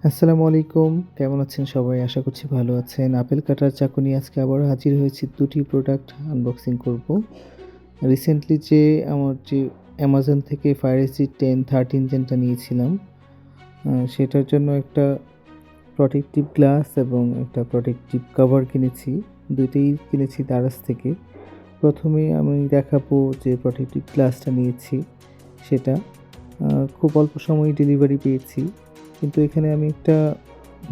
আসসালামু আলাইকুম। কেমন আছেন সবাই? আশা করছি ভালো আছেন। আপেল কাটার চাকু নিয়ে আজকে আবারও হাজির হয়েছি। ২ টি প্রোডাক্ট আনবক্সিং করব। রিসেন্টলি আমার Amazon থেকে Fire AC 10 13 জেনটা নিয়েছিলাম। সেটার জন্য একটা প্রটেক্টিভ গ্লাস এবং একটা প্রটেক্টিভ কভার কিনেছি। ২ টেই কিনেছি দারাজ থেকে। ১ম এ আমি দেখাবো যে প্রটেক্টিভ গ্লাসটা নিয়েছি সেটা। খুব অল্প সময়েই ডেলিভারি পেয়েছি। কিন্তু এখানে আমি একটা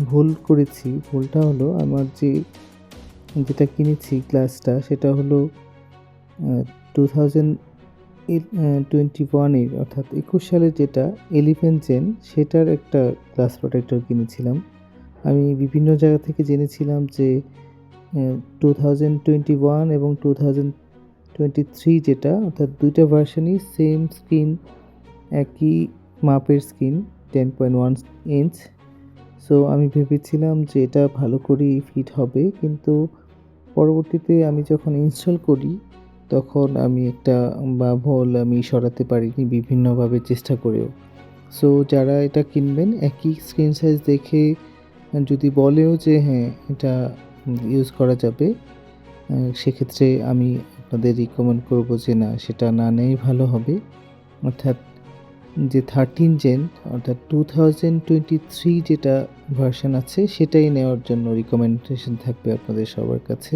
ভুল করেছি। ভুলটা হলো আমার যেটা কিনেছি গ্লাসটা সেটা হলো আ 2000 21 এর অর্থাৎ ২১ সালের যেটা 11 জেন সেটার একটা গ্লাস প্রোটেক্টর কিনেছিলাম। আমি বিভিন্ন জায়গা থেকে জেনেছিলাম যে 2021 এবং 2023 যেটা অর্থাৎ ২ টা ভার্শনই সেম স্ক্রিন, একই মাপের স্ক্রিন 10.1 ইঞ্চ। সো আমি ভেবেছিলাম যে এটা ভালো করেই ফিট হবে, কিন্তু পরবর্তীতে আমি যখন ইনস্টল করি তখন আমি একটা ভুল আমি সরাতে পারিনি বিভিন্নভাবে চেষ্টা করেও। সো যারা এটা কিনবেন একই স্ক্রিন সাইজ দেখে যদি বলেও যে হ্যাঁ, এটা ইউজ করা যাবে, সেক্ষেত্রে আমি আপনাদের রিকমেন্ড করব যে না, সেটা না নেয়াই ভালো হবে। অর্থাৎ যে 13 জেন অর্থাৎ 2023 যেটা ভার্সন আছে সেটাই নেওয়ার জন্য রিকমেন্ডেশন থাকবে আপনাদের সবার কাছে।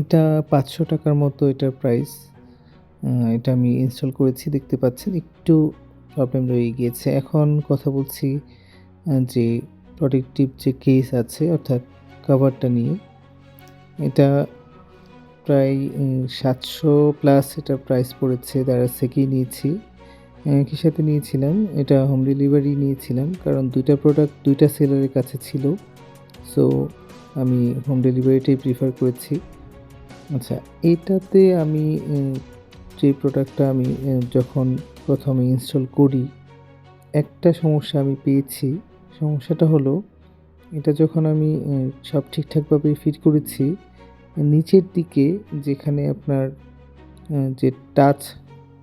এটা ৳৫০০ মতো এটার প্রাইস। এটা আমি ইনস্টল করেছি, দেখতে পাচ্ছেন একটু প্রবলেম রয়ে গিয়েছে। এখন কথা বলছি যে প্রোটেক্টিভ যে কেস আছে অর্থাৎ কভারটা নিয়ে। এটা প্রায় ৭০০ প্লাস এটার প্রাইস পড়েছে, দারাজ থেকেই নিয়েছি। একই সাথে নিয়েছিলাম, এটা হোম ডেলিভারি নিয়েছিলাম কারণ ২ টা প্রোডাক্ট ২ টা সেলারের কাছে ছিল। সো আমি হোম ডেলিভারিটাই প্রিফার করেছি। আচ্ছা, এটাতে আমি যে প্রোডাক্টটা আমি যখন ১ম এ ইনস্টল করি, একটা সমস্যা আমি পেয়েছি। সমস্যাটা হলো এটা যখন আমি সব ঠিকঠাকভাবে ফিট করেছি, নিচের দিকে যেখানে আপনার যে টাচ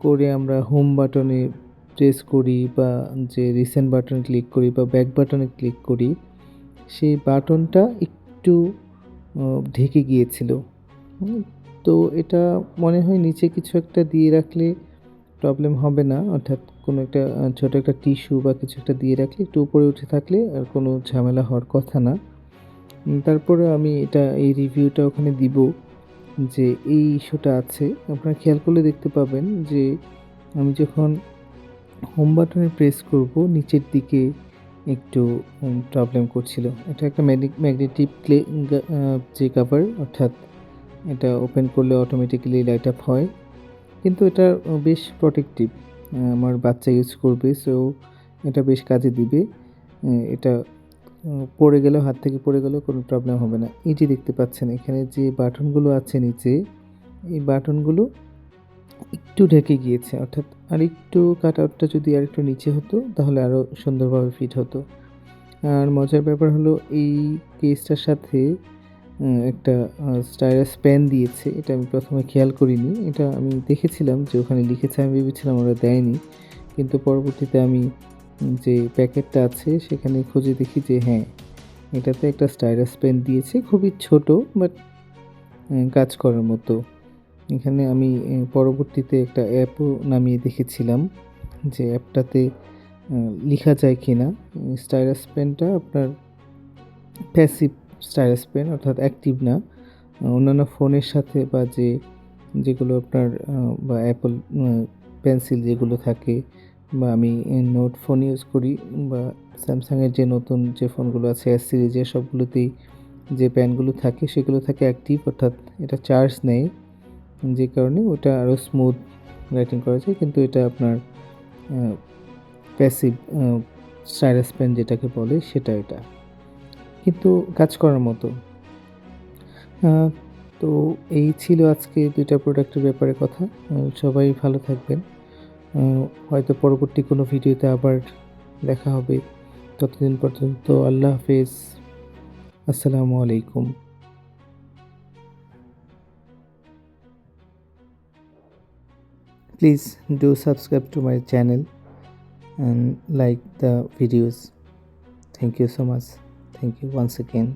করে আমরা হোম বাটনে প্রেস করি বা যে রিসেন্ট বাটনে ক্লিক করি বা ব্যাক বাটনে ক্লিক করি, সেই বাটনটা একটু ঢেকে গিয়েছিল। হুম? তো এটা মনে হয় নিচে কিছু একটা দিয়ে রাখলে প্রবলেম হবে না। অর্থাৎ কোনো একটা ছোট একটা টিস্যু বা কিছু একটা দিয়ে রাখলে একটু উপরে উঠে থাকলে আর কোনো ঝামেলা হওয়ার কথা না। তারপরেও আমি এই রিভিউটা ওখানে দিব যে এই ইস্যুটা আছে। আপনারা খেয়াল করলে দেখতে পাবেন যে আমি যখন হোম বাটনে প্রেস করব নিচের দিকে একটু প্রবলেম করছিল। এটা একটা ম্যাগনেটিক যে কভার অর্থাৎ এটা ওপেন করলে অটোমেটিক্যালি লাইট আপ হয়। কিন্তু এটা বেশ প্রোটেক্টিভ। আমার বাচ্চা ইউজ করবে, সো এটা বেশ কাজে দিবে। এটা পড়ে গেলেও, হাত থেকে পড়ে গেলেও কোনো প্রবলেম হবে না। এই যে দেখতে পাচ্ছেন এখানে যে বাটনগুলো আছে নিচে, এই বাটনগুলো একটু ঢেকে গিয়েছে। অর্থাৎ আরেকটু কাটআউটটা যদি আরেকটু নিচে হতো তাহলে আরও সুন্দরভাবে ফিট হতো। আর মজার ব্যাপার হলো এই কেসটার সাথে একটা স্টাইলাস পেন দিয়েছে। এটা আমি ১ম এ খেয়াল করিনি। এটা আমি দেখেছিলাম যে ওখানে লিখেছে, আমি ভেবেছিলাম ওরা দেয়নি। কিন্তু পরবর্তীতে আমি যে প্যাকেটটা আছে সেখানে খুঁজে দেখি যে হ্যাঁ, এটাতে একটা স্টাইলাস পেন দিয়েছে। খুবই ছোট বাট কাজ করার মতো। এখানে আমি পরবর্তীতে একটা অ্যাপও নামিয়ে দেখেছিলাম যে অ্যাপটাতে লিখা যায় কিনা। স্টাইলাস পেনটা আপনার প্যাসিভ স্টাইলাস পেন অর্থাৎ অ্যাক্টিভ না। অন্যান্য ফোনের সাথে বা যেগুলো আপনার বা অ্যাপল পেন্সিল যেগুলো থাকে, বা আমি নোট ফোন ইউজ করি, বা স্যামসাংয়ের যে নতুন যে ফোনগুলো আছে এস সিরিজের সবগুলোতেই যে পেনগুলো থাকে সেগুলো থাকে অ্যাক্টিভ, অর্থাৎ এটা চার্জ নেয়। যে কারণে ওটা আরও স্মুথ রাইটিং করা যায়। কিন্তু এটা আপনার প্যাসিভ স্টাইলাস পেন যেটাকে বলে সেটা এটা। কিন্তু কাজ করার মতো। আ তো এই ছিল আজকে ২ টা প্রোডাক্টের ব্যাপারে কথা। সবাই ভালো থাকবেন। আ হয়তো পরবর্তী কোনো ভিডিওতে আবার দেখা হবে। ততদিন পর্যন্ত আল্লাহ হাফেজ। আসসালামু আলাইকুম। Please do subscribe to my channel and like the videos. Thank you so much. Thank you once again.